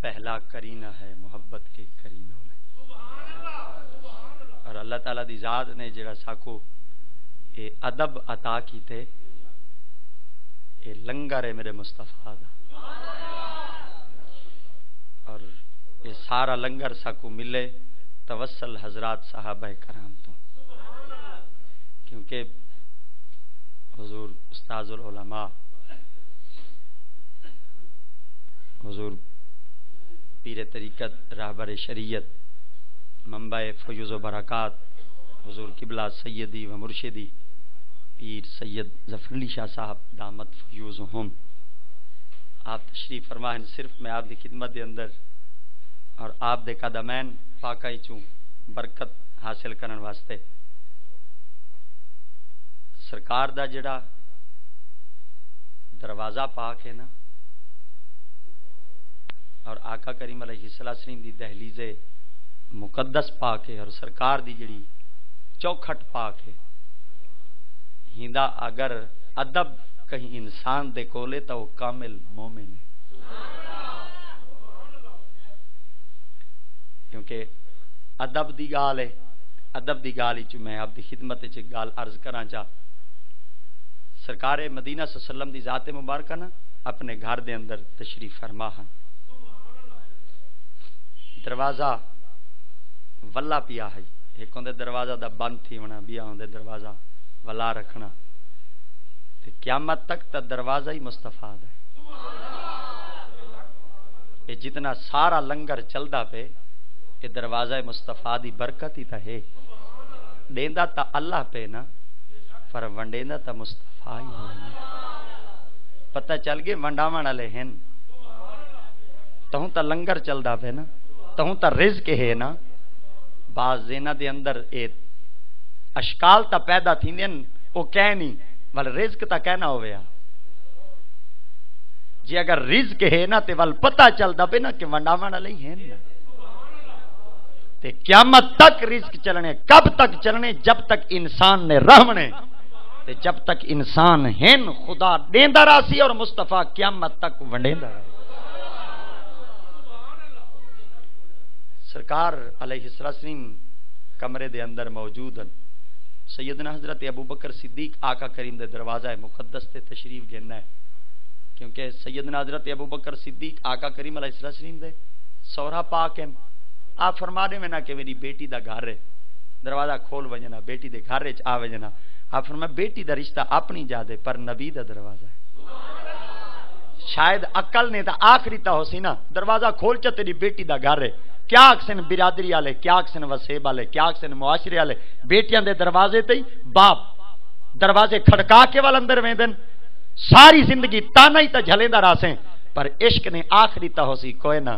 پہلا کرینہ ہے محبت کے کرینوں میں، اور اللہ تعالیٰ دی ذات نے جڑا ساکو اے ادب عطا کیتے، اے لنگر ہے میرے مصطفیٰ دا، اور یہ سارا لنگر ساکو ملے توسل حضرات صحابہ کرام تو، کیونکہ حضور استاذ العلماء حضور پیر طریقت راہبر شریعت منبع فیوز و برکات حضور قبلہ سیدی و مرشدی پیر سید ظفر علی شاہ صاحب دامت فیوزہم، آپ تشریف فرما ہیں صرف میں آپ دی خدمت دے اندر اور آپ دے قدمین پاکائی چوں برکت حاصل کرن واسطے سرکار دا جڑا دروازہ پاک ہے نا، اور آقا کریم علیہ السلام دی دہلیز مقدس پاک ہے، اور سرکار دی جڑی چوکھٹ پاک ہے، ہیندا اگر ادب کہیں انسان دے کولے تو وہ کامل مومن ہے، کیونکہ ادب دی گال ہے، ادب دی گال ہی میں آپ دی خدمت چ گال عرض کراں چا، سرکار مدینہ صلی اللہ علیہ وسلم دی ذات مبارکہ نا اپنے گھر دے اندر تشریف فرما ہیں، دروازہ ولا پیا ہے، ایک ہوندے دروازہ دا بند تھی ہونا، بیا ہوندے دروازہ ولا رکھنا، تے قیامت تک تا دروازہ ہی مصطفیٰ دا ہے، یہ جتنا سارا لنگر چلدا پہ یہ دروازہ مصطفیٰ دی برکت ہی تا ہے، دیندا تا اللہ پہ نا پر ونڈیندا تا مصطفیٰ ہی ہے، پتہ چل گئے ونڈاون والے ہیں، تہوں تا لنگر چلدا پہ نا، تہوں تا رزق ہے نا، بعض زینا دے اندر اے اشکال تا پیدا تھیندے او کہہ نہیں ول رزق تا کہنا ہویا، جی اگر رزق ہے نا تے ول پتہ چلدا پہ نا کہ ونڈاون والے ہیں نا، تے قیامت تک رزق چلنے، کب تک چلنے؟ جب تک انسان نے رہنے، تے جب تک انسان ہیں خدا دیندا راسی اور مصطفیٰ قیامت تک ونڈیندا رہے۔ سرکار علیہ السلام کمرے دے اندر موجود ہیں، سیدنا حضرت ابو بکر صدیق آقا کریم دے دروازہ مقدس تے تشریف گھننا ہے، کیونکہ سیدنا حضرت ابو بکر صدیق آقا کریم علیہ السلام دے سورا پاک ہیں، آپ فرما دے میں نا کہ میری بیٹی دا گھر ہے، دروازہ کھول وجنا بیٹی دے گھر وچ آ وجنا، آپ فرمایا بیٹی دا رشتہ اپنی جا دے پر نبی دا دروازہ ہے، شاید عقل نے تا آخری تا ہو سی نا، دروازہ کھول چا تیری بیٹی دا گھر ہے، کیا آکسن برادری والے، کیا آکسن وسیب والے، کیا آکسن معاشرے والے، بیٹیاں دے دروازے تے باپ دروازے کھڑکا کے وال اندر ویندن، ساری زندگی تانا ہی تا جھلیندہ راسیں، پر عشق نے آخری تا ہو سی کوئی نہ،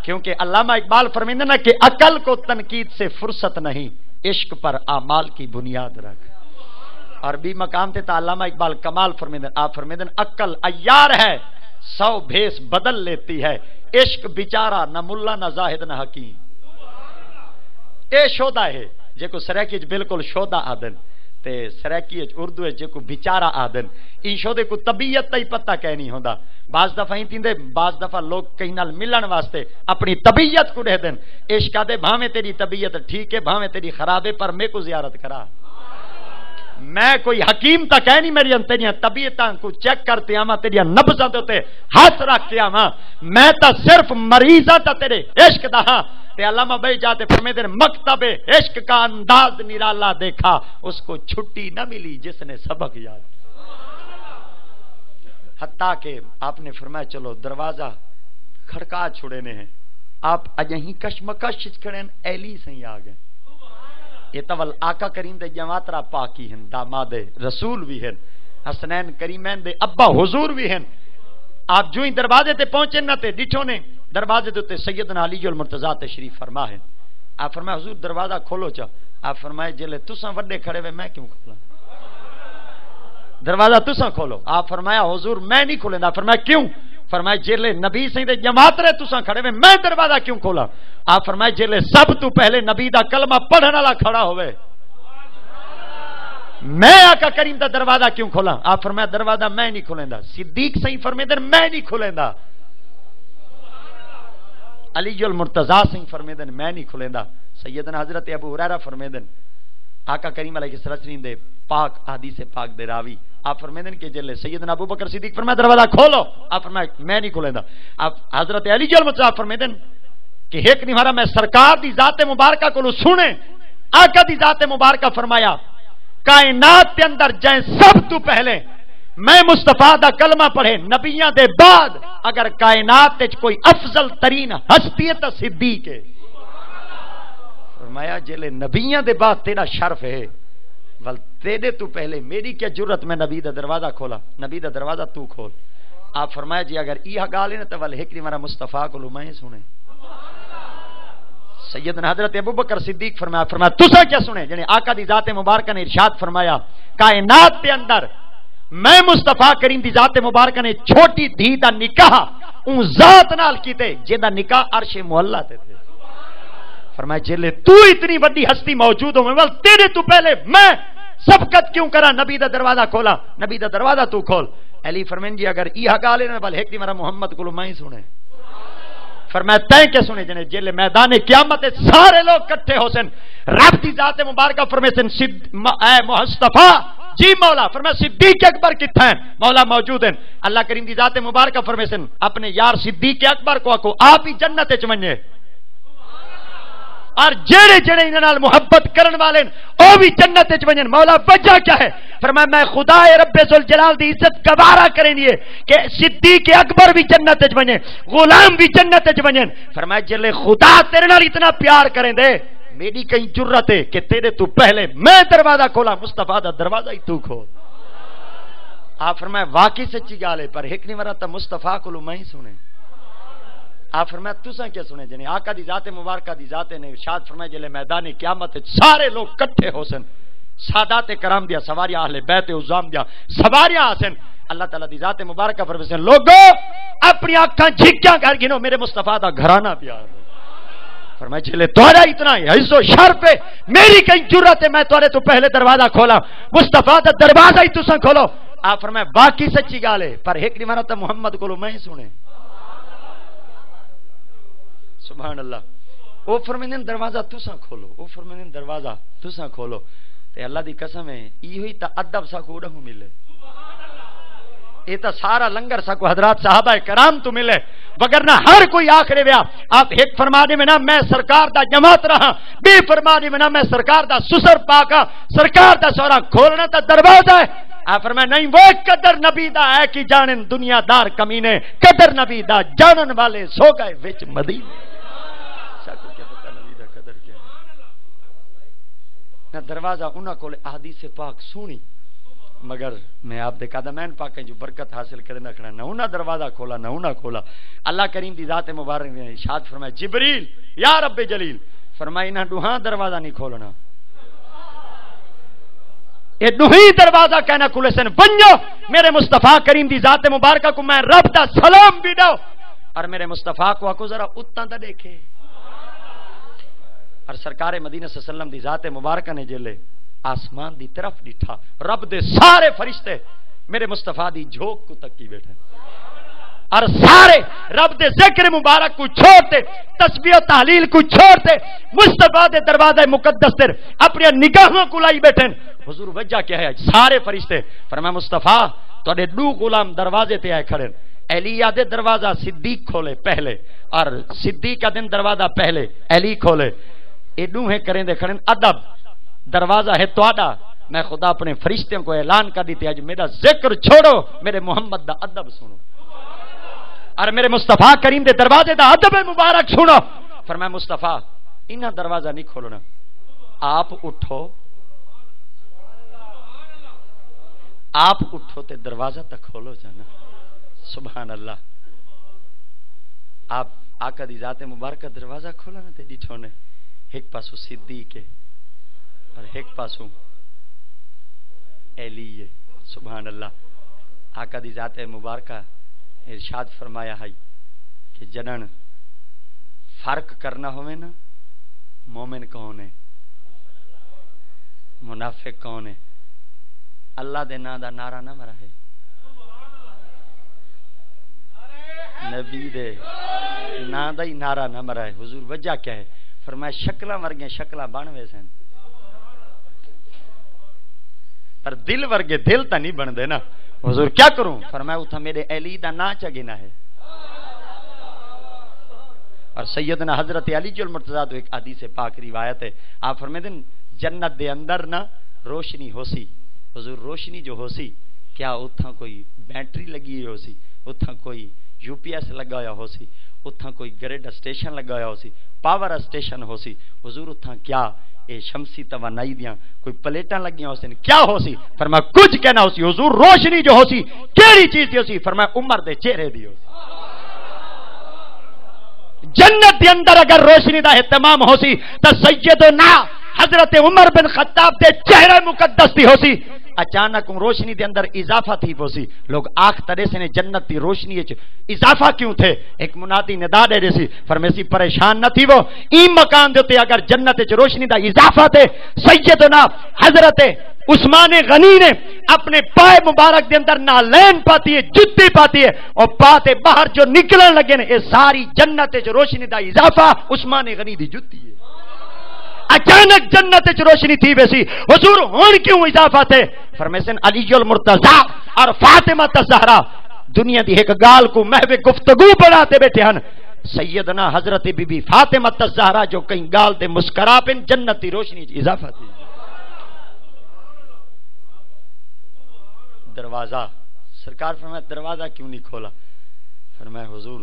کیونکہ علامہ اقبال فرمیندے نا کہ عقل کو تنقید سے فرصت نہیں، عشق پر اعمال کی بنیاد رکھ، اور بھی مقام تے تا علامہ اقبال کمال فرمیندن، آپ فرمیندن عقل عیار ہے 100 بھیس بدل لیتی ہے، عشق بیچارہ نہ ملا نہ زاہد نہ حکیم، اے شودہ ہے جے کو سریکی بالکل شودہ آدن، تے سریکی اردو ہے جے کو بیچارہ آدن، ان شودے کو طبیعت تا ہی پتہ کہہ نہیں ہوندا، بعض دفعہ ہی تیندے بعض دفعہ لوگ کہیں نال ملن واسطے اپنی طبیعت کو دے دن، عشق دے بھاویں تیری طبیعت ٹھیک ہے بھاویں تیری خراب ہے پر میں کو زیارت کرا، میں کوئی حکیم تا کہہ نہیں میری تیریاں طبیعتاں کو چیک کرتے آما تیریاں نبضاں تے ہاتھ رکھ کے آما، میں تا صرف مریضاں تا تیرے عشق دا ہاں، تے علامہ بھائی جاتے فرمیندے مکتب عشق کا انداز نرالا دیکھا، اس کو چھٹی نہ ملی جس نے سبق یاد، حتیٰ کہ آپ نے فرمایا چلو دروازہ کھڑکا چھوڑے ہیں، آپ اجہیں کشمکش کھڑے ہیں ایلی سے ہی آ گئے، یہ تول آقا کریم دے جماعترا پاکی ہیں، داماد رسول بھی ہیں، حسنین کریمین دے ابا حضور بھی ہیں، آپ جو ہی دروازے تے پہنچے نہ تے ڈٹھو نے دروازے تے سیدنا علی المرتضیٰ تشریف فرما ہے، آپ فرمایا حضور دروازہ کھولو چا، آپ فرمائے جلے تساں وڈے کھڑے ہوئے میں کیوں کھولا، دروازہ تساں کھولو، آپ فرمایا حضور میں نہیں کھولیں دا، فرمایا کیوں، فرمائے جیلے نبی سے دے جماعت رہے تساں کھڑے ہوئے میں دروازہ کیوں کھولا، آپ فرمائے جیلے سب تو پہلے نبی دا کلمہ پڑھنے والا کھڑا ہوئے میں آقا کریم دا دروازہ کیوں کھولا، آپ فرمایا دروازہ میں نہیں کھولیں دا، صدیق صحیح فرمیندے میں نہیں کھولیں دا، علی المرتضی سنگھ فرمیدن میں نہیں کھلیندا. سیدنا حضرت ابو ہریرہ فرمیدن آقا کریم علیہ السلام دے پاک حدیث پاک دے راوی آپ فرمیدن کہ جلے سیدنا ابو بکر صدیق فرمایا دروازہ کھولو, آپ فرمایا میں نہیں کھولیندا. آپ حضرت علی المرتضی فرمیدن کہ ایک نہیں ہمارا میں سرکار دی ذات مبارکہ کو سنے. آقا دی ذات مبارکہ فرمایا کائنات کے اندر جائیں سب تو پہلے میں مصطفیٰ دا کلمہ پڑھے نبیاں دے بعد اگر کائنات تے کوئی افضل ترین ہستی ہے تو صدیق ہے. فرمایا جلے نبیاں دے بعد تیرا شرف ہے ول تیرے تو پہلے میری کیا جرت میں نبی دا دروازہ کھولا, نبی دا دروازہ تو کھول. آپ فرمایا جی اگر یہ گال ہے نا تو ول ایک ہمارا مصطفیٰ کو میں سنے. سیدنا حضرت ابو بکر صدیق فرمایا تسا کیا سنے جنہیں آقا دی ذات مبارکہ نے ارشاد فرمایا کائنات کے اندر میں مصطفیٰ کریم دی ذات مبارکہ نے چھوٹی دھی دا نکاح اون ذات نال کیتے جندا نکاح عرش معلا تے تھے. فرمایا جلے تو اتنی بڑی ہستی موجود ہو ول تیرے تو پہلے میں سبقت کیوں کرا, نبی دا دروازہ کھولا, نبی دا دروازہ تو کھول. علی فرمین جی اگر یہ گال ہے نا بل ایک دی میرا محمد کو میں ہی سنے. فرمایا تے کے سنے جنے جلے میدان قیامت سارے لوگ کٹھے ہو سن رب دی ذات مبارکہ فرمیسن اے مصطفیٰ جی مولا. فرمایا صدیق اکبر کتھا ہیں, مولا موجود ہیں. اللہ کریم دی ذات مبارکہ فرمیسن اپنے یار صدیق اکبر کو آکو آپ ہی جنت وچ ونجے اور جڑے جڑے انہاں نال محبت کرن والے او بھی جنت وچ ونجن. مولا وجہ کیا ہے؟ فرمایا میں خدا رب ذوالجلال دی عزت گوارا کرنی ہے کہ صدیق اکبر بھی جنت وچ ونجے, غلام بھی جنت وچ ونجن. فرمایا جلے خدا تیرے نال اتنا پیار کریں دے میری کہیں جرت ہے کہ تیرے تو پہلے میں دروازہ کھولا, مصطفیٰ دا دروازہ ہی تو کھول. آپ فرمایا واقعی سچی گال ہے پر ایک نہیں مرا تو مصطفیٰ کو میں ہی سنے. آپ فرمایا تساں کیا سنے جنہیں آقا دی ذات مبارکہ دی ذات نے ارشاد فرمایا جلے میدان قیامت سارے لوگ کٹھے ہو سن سادات کرام دیا سواریاں اہل بیت عظام دیا سواریاں آسن. اللہ تعالیٰ دی ذات مبارکہ فرمائے لوگو اپنی آنکھاں جھکیاں کر گنو میرے مصطفیٰ دا گھرانہ پیار. فرمایا جلے تہاڈا اتنا عز و شرف ہے میری کہیں جرت ہے میں تہاڈے تو پہلے دروازہ کھولا, مصطفیٰ دا دروازہ ہی تساں کھولو. آپ فرمایا باقی سچی گال ہے پر ایک نہیں مانا تو محمد کو میں ہی سنے. سبحان اللہ. او فرمیندن دروازہ تساں کھولو, او فرمیندن دروازہ تساں کھولو. تے اللہ دی قسم ہے ایہی تا ادب ساکو رہو ملے, یہ تا سارا لنگر ساکو حضرات صحابہ کرام تو ملے وگرنہ ہر کوئی آخرے ویا آپ ایک فرما دے میں نا میں سرکار دا جماعت رہا, بے فرما دے میں نا میں سرکار دا سسر پاکا, سرکار دا سورا کھولنا تا دروازہ ہے. آپ فرمایا نہیں وہ قدر نبی دا ہے کہ جانن دنیا دار کمینے, قدر نبی دا جانن والے سو گئے وچ مدینے. ساکو کیا پتہ نبی دا قدر کیا نہ دروازہ انہاں کول احادیث پاک سونی مگر میں آپ دے قدمین پاک جو برکت حاصل کرے نہ کھڑا نہ انہاں دروازہ کھولا نہ انہاں کھولا. اللہ کریم دی ذات مبارک نے ارشاد فرمایا جبریل یا رب جلیل فرمایا انہاں دوہاں دروازہ نہیں کھولنا, یہ دوہی دروازہ کہنا کھلے سن بنجو میرے مصطفیٰ کریم دی ذات مبارکہ کو میں رب دا سلام بھی دو اور میرے مصطفیٰ کو آکو ذرا اتنا دا دیکھے. اور سرکار مدینہ صلی اللہ علیہ وسلم دی ذات مبارکہ نے جلے آسمان دی طرف ڈٹھا رب دے سارے فرشتے میرے مصطفیٰ دی جھوک کو تکی بیٹھے اور سارے رب دے ذکر مبارک کو چھوڑتے تسبیح و تحلیل کو چھوڑتے مصطفیٰ دے دروازہ مقدس تر اپنی نگاہوں کو لائی بیٹھے. حضور وجہ کیا ہے؟ سارے فرشتے فرمایا مصطفیٰ تو دو غلام دروازے تے آئے کھڑے, ایلیا دے دروازہ صدیق کھولے پہلے اور صدیق کا دن دروازہ پہلے ایلی کھولے. ایڈو ہیں کریں دے کھڑے ادب دروازہ ہے تواڈا, میں خدا اپنے فرشتوں کو اعلان کر دیتے آج میرا ذکر چھوڑو میرے محمد دا ادب سنو اور میرے مصطفیٰ کریم دے دروازے دا ادب مبارک سنو. فرمایا مصطفیٰ انہاں دروازہ نہیں کھولنا, آپ اٹھو تے دروازہ تک کھولو جانا. سبحان اللہ. آپ آقا دی ذات مبارکہ دروازہ کھولا نا تے ڈٹھو نے ایک پاسو صدیق ہے اور ایک پاسو ایلی ہے. سبحان اللہ. آقا دی ذات مبارکہ ارشاد فرمایا ہے کہ جنن فرق کرنا ہوئے نا مومن کون ہے منافق کون ہے اللہ دے نا دا نعرہ نہ مرا ہے. نبی دے نا دا ہی نعرہ نہ مرائے. حضور وجہ کیا ہے؟ فرمایا شکلاں ورگے شکلاں بن وے سن پر دل ورگے دل تا نہیں بن دے نا. حضور کیا کروں؟ فرمایا اتھا میرے علی دا نا چگنا ہے. اور سیدنا حضرت علی جو المرتضیٰ تو ایک حدیث پاک روایت ہے. آپ فرماتے ہیں جنت دے اندر نا روشنی ہو سی. حضور روشنی جو ہو سی کیا اتھا کوئی بیٹری لگی ہو سی, اتھا کوئی یو پی ایس لگایا ہو سی, اتھا کوئی گریڈ اسٹیشن لگایا ہو سی, پاور اسٹیشن ہو سی. حضور اتھا کیا اے شمسی توانائی دیاں کوئی پلیٹاں لگیاں ہو سی, کیا ہو سی؟ فرمایا کچھ کہنا ہو سی. حضور روشنی جو ہو سی کیڑی چیز دی ہو سی؟ فرمایا عمر دے چہرے دی ہو سی. جنت دے اندر اگر روشنی دا اہتمام ہو سی تو سیدنا حضرت عمر بن خطاب دے چہرے مقدس دی ہو سی. اچانک روشنی دے اندر اضافہ تھی ہو سی. لوگ آنکھ ترے سے نے جنت دی روشنی اضافہ کیوں تھے؟ ایک منادی ندا دے رہی سی. فرمیسی پریشان نہ تھی وہ این مکان دیتے اگر جنت روشنی دا اضافہ تھے. سیدنا حضرت عثمان غنی نے اپنے پائے مبارک دے اندر نالین پاتی ہے, جتی پاتی ہے, اور پاتے باہر جو نکلن لگے نے یہ ساری جنت روشنی دا اضافہ عثمان غنی دی جتی ہے. اچانک جنت روشنی تھی ویسی. حضور ہون کیوں اضافہ تھے؟ فرمیسن علی المرتضیٰ اور فاطمہ الزہرا دنیا دی ایک گال کو محو گفتگو بناتے بیٹھے ہن. سیدنا حضرت بی بی فاطمہ الزہرا جو کہیں گال دے مسکرا پن جنت دی روشنی اضافہ تھی. دروازہ سرکار فرمایا دروازہ کیوں نہیں کھولا؟ فرمایا حضور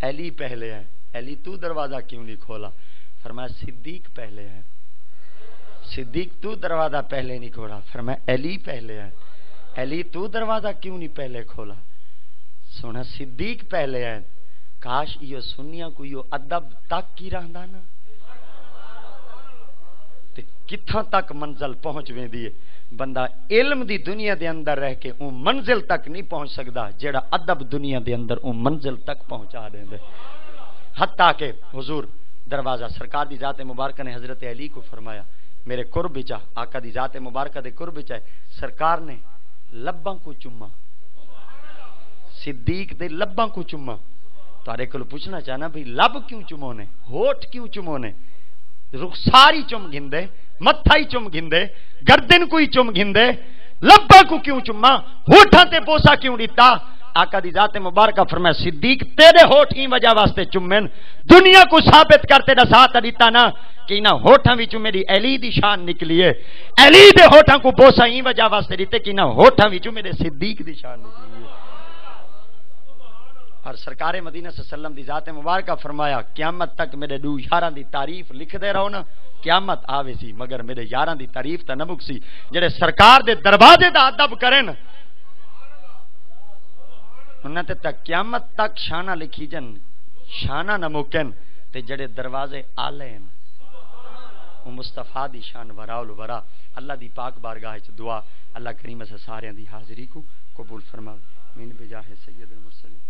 علی پہلے ہے. علی تو دروازہ کیوں نہیں کھولا؟ فرمایا صدیق پہلے ہے. صدیق تو دروازہ پہلے نہیں کھولا. فرمایا علی پہلے ہے. علی تو دروازہ کیوں نہیں پہلے کھولا؟ سونا صدیق پہلے ہے. کاش یہ سنیا کو یہ ادب تک کی رہندا نا تے کتھاں تک منزل پہنچ ویندی ہے. بندہ علم دی دنیا دے اندر رہ کے اون منزل تک نہیں پہنچ سکدا جیڑا ادب دنیا دے اندر اون منزل تک پہنچا دیندے. حتیٰ کہ حضور دروازہ سرکار دی ذات مبارکہ نے حضرت علی کو فرمایا میرے قرب چا, آقا دی ذات مبارکہ دے قرب چا. سرکار نے لباں کو چما, صدیق دے لباں کو چما. تارے کو پوچھنا چاہنا بھئی لب کیوں چمو نے, ہوٹ کیوں چمو نے؟ رخساری چم گھندے, متھائی چم گھندے, گردن کوئی چم گھندے, لباں کو کیوں چما, ہوٹھاں تے بوسا کیوں دیتا؟ آقا دی ذات مبارکہ فرمایا صدیق تیرے ہوٹ ہی وجہ واسطے چمن دنیا کو ثابت کرتے نہ ساتھ دیتا نا کہ نہ ہوٹھاں وچوں میری علی دی شان نکلی ہے. علی دے ہوٹھاں کو بوسا ہی وجہ واسطے دیتے کہ نہ ہوٹھاں وچوں میرے صدیق دی شان نکلی ہے. اور سرکار مدینہ صلی اللہ علیہ وسلم دی ذات مبارکہ فرمایا قیامت تک میرے دو یاراں دی تعریف لکھ دے رہو نا, قیامت آوے سی مگر میرے یاراں دی تعریف تے نہ مکسی. جڑے سرکار دے دروازے دا ادب کرن انہاں تے تک قیامت تک شانہ لکھی جن, شانہ نہ مکن. تے جڑے دروازے آلے ہیں وہ مصطفیٰ دی شان وراء الورا. اللہ دی پاک بارگاہ وچ دعا اللہ کریم سے سارے دی حاضری کو قبول فرماوے. مین بجاہ سید المرسلین.